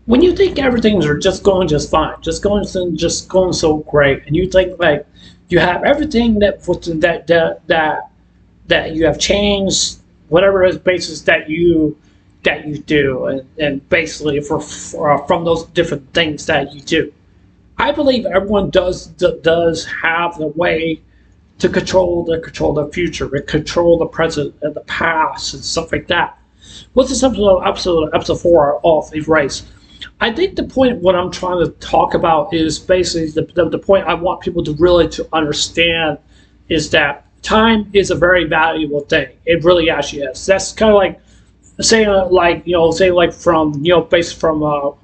when you think everything's just going just fine, just going so great, and you think like you have everything that you have changed, whatever is basis that you do, and basically from those different things that you do. I believe everyone does have the way to control the future, and control the present and the past and stuff like that. What's this episode 4 of Erase? I think the point what I'm trying to talk about is basically the point I want people to really to understand is that time is a very valuable thing. It really actually is. That's kind of like saying based from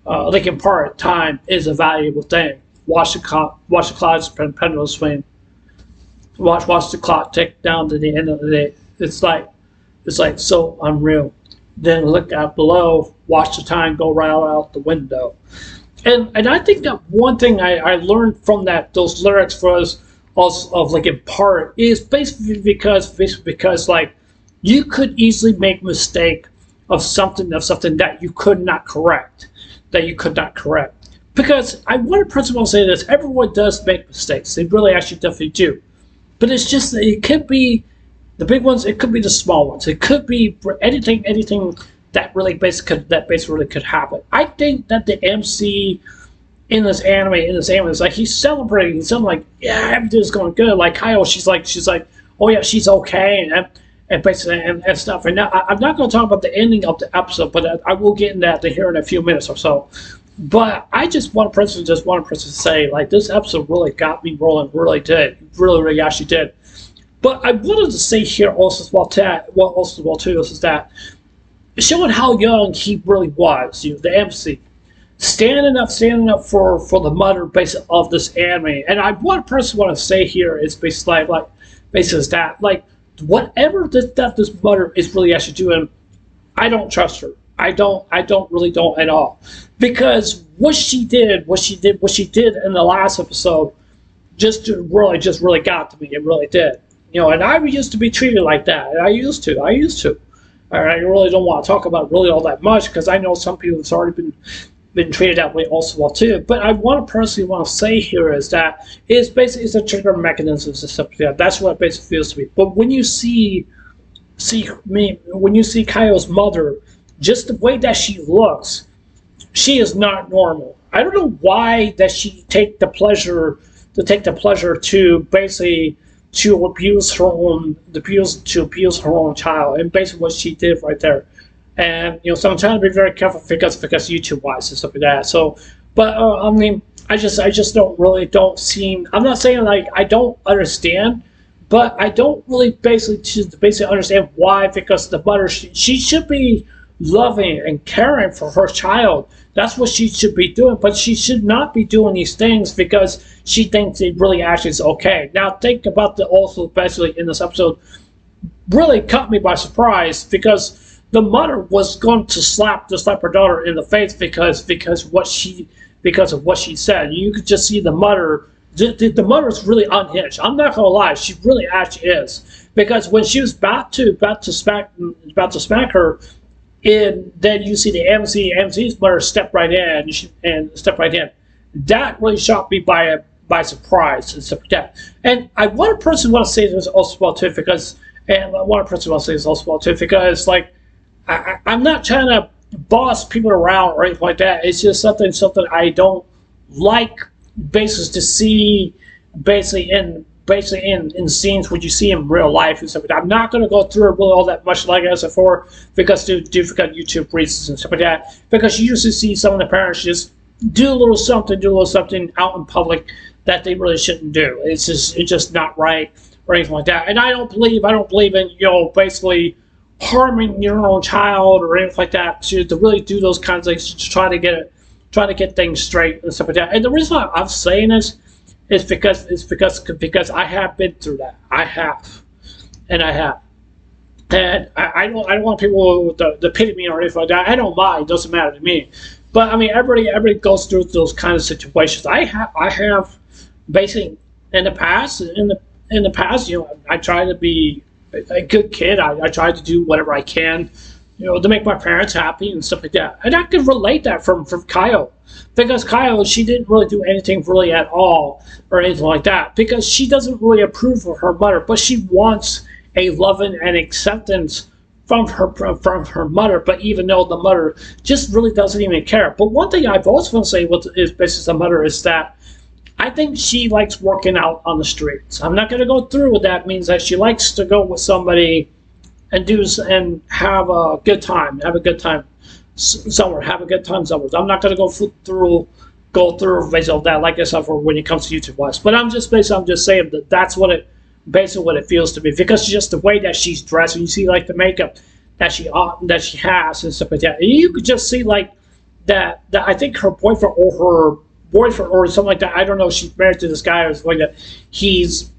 Linkin Park, time is a valuable thing. Watch the clouds pendulum swing. Watch the clock tick down to the end of the day. It's like so unreal. Then look out below, watch the time go right out the window. And I think that one thing I learned from those lyrics for us of Linkin Park is basically because like you could easily make mistake of something that you could not correct. Because I want to personally say this, everyone does make mistakes. They really actually definitely do. But it's just that it could be the big ones, it could be the small ones. It could be anything that really basically could happen. I think that the MC in this anime is like he's celebrating. He's like, yeah, everything's going good. Like Kyle, she's like, oh yeah, she's okay, and basically and stuff. And now I'm not going to talk about the ending of the episode, but I will get into that here in a few minutes or so. But I just want a person to say, like, this episode really got me rolling, really did, really actually did. But I wanted to say here also as well too, is that showing how young he really was, the MC, standing up for the mother basically of this anime. And I want to say here is basically is that like whatever that this mother is really actually doing, I don't trust her. I don't at all, because what she did in the last episode just really got to me. It really did, And I used to be treated like that. I used to. I really don't want to talk about really all that much because I know some people have already been treated that way also well too. But I personally want to say here is that it's a trigger mechanism and stuff like that. That's what it basically feels to me. But when you see Kaio's mother, just the way that she looks, she is not normal. I don't know why that she take the pleasure to basically to abuse her own child, and basically what she did right there. And so I'm trying to be very careful because YouTube wise and stuff like that. So, but I mean, I just don't seem. I'm not saying like I don't understand, but I don't really basically understand why. Because the mother, she should be loving and caring for her child. That's what she should be doing, but she should not be doing these things because she thinks it really actually is okay. Now think about also especially in this episode really caught me by surprise because the mother was going to slap her daughter in the face because of what she said. You could just see the mother. The mother's really unhinged. I'm not gonna lie, she really actually is, because when she was about to smack her. And then you see the MC's mother step right in. That really shocked me by surprise and stuff like that. And I want to say this also well too because like I'm not trying to boss people around or anything like that. It's just something I don't like basically to see in scenes what you see in real life and stuff like that. I'm not going to go through it really all that much like I said before because due to YouTube reasons and stuff like that, because you usually see some of the parents just do a little something out in public that they really shouldn't do. It's just not right or anything like that. And I don't believe in basically harming your own child or anything like that to really do those kinds of things to try to get things straight and stuff like that. And the reason why I'm saying this is because I have been through that. I have. And I don't want people to pity me or anything like that. I don't mind. It doesn't matter to me. But I mean, everybody goes through those kind of situations. I have basically in the past, I try to be a good kid. I try to do whatever I can, to make my parents happy and stuff like that. And I could relate that from Kyle, because Kyle, she didn't really do anything really at all or anything like that, because she doesn't really approve of her mother, but she wants a loving and acceptance from her mother. But even though the mother just really doesn't even care. But one thing I've also want to say with is basically the mother is that I think she likes working out on the streets. I'm not going to go through with that. Means that she likes to go with somebody and have a good time, somewhere, have a good time somewhere. I'm not going to go through basically that, like I said, for when it comes to YouTube wise. But I'm just saying that that's what it basically what it feels to me, because just the way that she's dressed, and you see like the makeup that she has and stuff like that, and you could just see like that I think her boyfriend or something like that. I don't know. She's married to this guy or something like that. He's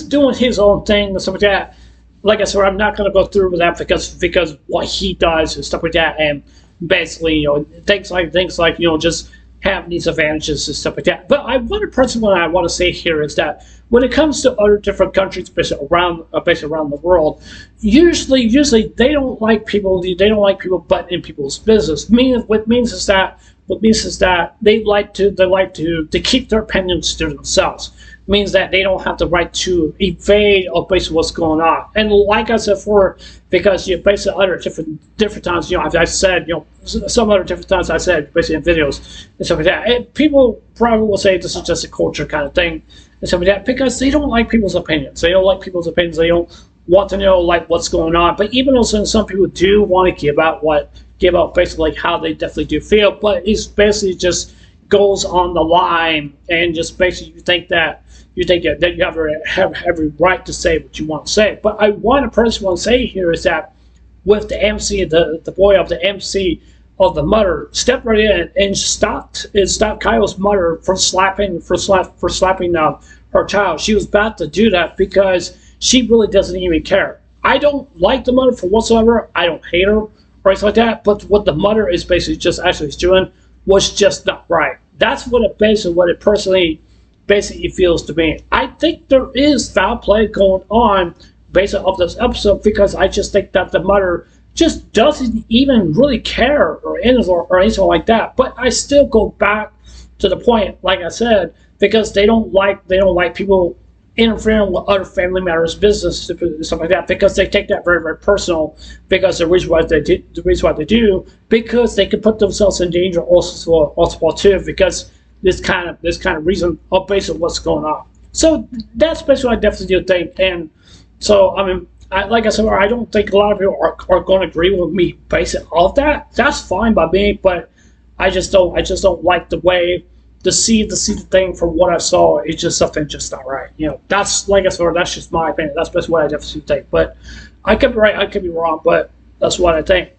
doing his own thing and stuff like that. Like I said, I'm not going to go through with that because what he does and stuff like that, and basically, things like just having these advantages and stuff like that. But one person what I want to say here is that when it comes to other different countries, basically around the world, usually they don't like people. They don't like people butting in people's business. What means is that they like to keep their opinions to themselves. Means that they don't have the right to evade or basically what's going on. And like I said before, because basically other different times, I've said, some other different times I said basically in videos and stuff like that. And people probably will say this is just a culture kind of thing and stuff like that, because they don't like people's opinions. They don't like people's opinions. They don't want to know like what's going on. But even though some people do want to give out basically like how they definitely do feel, but it's basically just goes on the line, and just basically you think that you have every right to say what you want to say. But I want to say here is that with the MC, the boy of the MC of the mother, stepped right in and stopped Kyle's mother from slapping her child. She was about to do that because she really doesn't even care. I don't like the mother for whatsoever. I don't hate her or anything like that. But what the mother is basically just actually doing was just not right. That's what it personally feels to me. I think there is foul play going on based off this episode, because I just think that the mother just doesn't even really care or anything like that. But I still go back to the point, like I said, because they don't like people interfering with other family matters, business, stuff like that, because they take that very, very personal. Because the reason why they do, because they can put themselves in danger also too, because this kind of reason based on what's going on. So that's basically what I definitely do think. And so like I said, I don't think a lot of people are going to agree with me based on that. That's fine by me, but I just don't like the way to see the thing from what I saw. It's just something just not right. That's like I said, that's just my opinion. That's basically what I definitely think. But I could be right, I could be wrong, but that's what I think.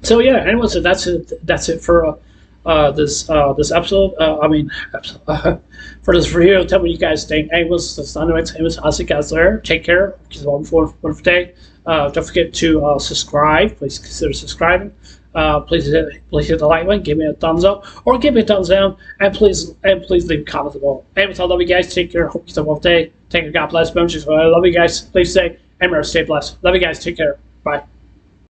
So yeah, anyway, so that's it for this episode. For this review, tell me what you guys think. Anyways, I'll see you guys there. Take care. Have a wonderful day. Don't forget to subscribe. Please consider subscribing. Please hit the like button, give me a thumbs up, or give me a thumbs down, and please leave a comment below. Anyways, I love you guys. Take care. Hope you have a wonderful day. Take care. God bless. I love you guys. Please stay and stay blessed. Love you guys. Take care. Bye.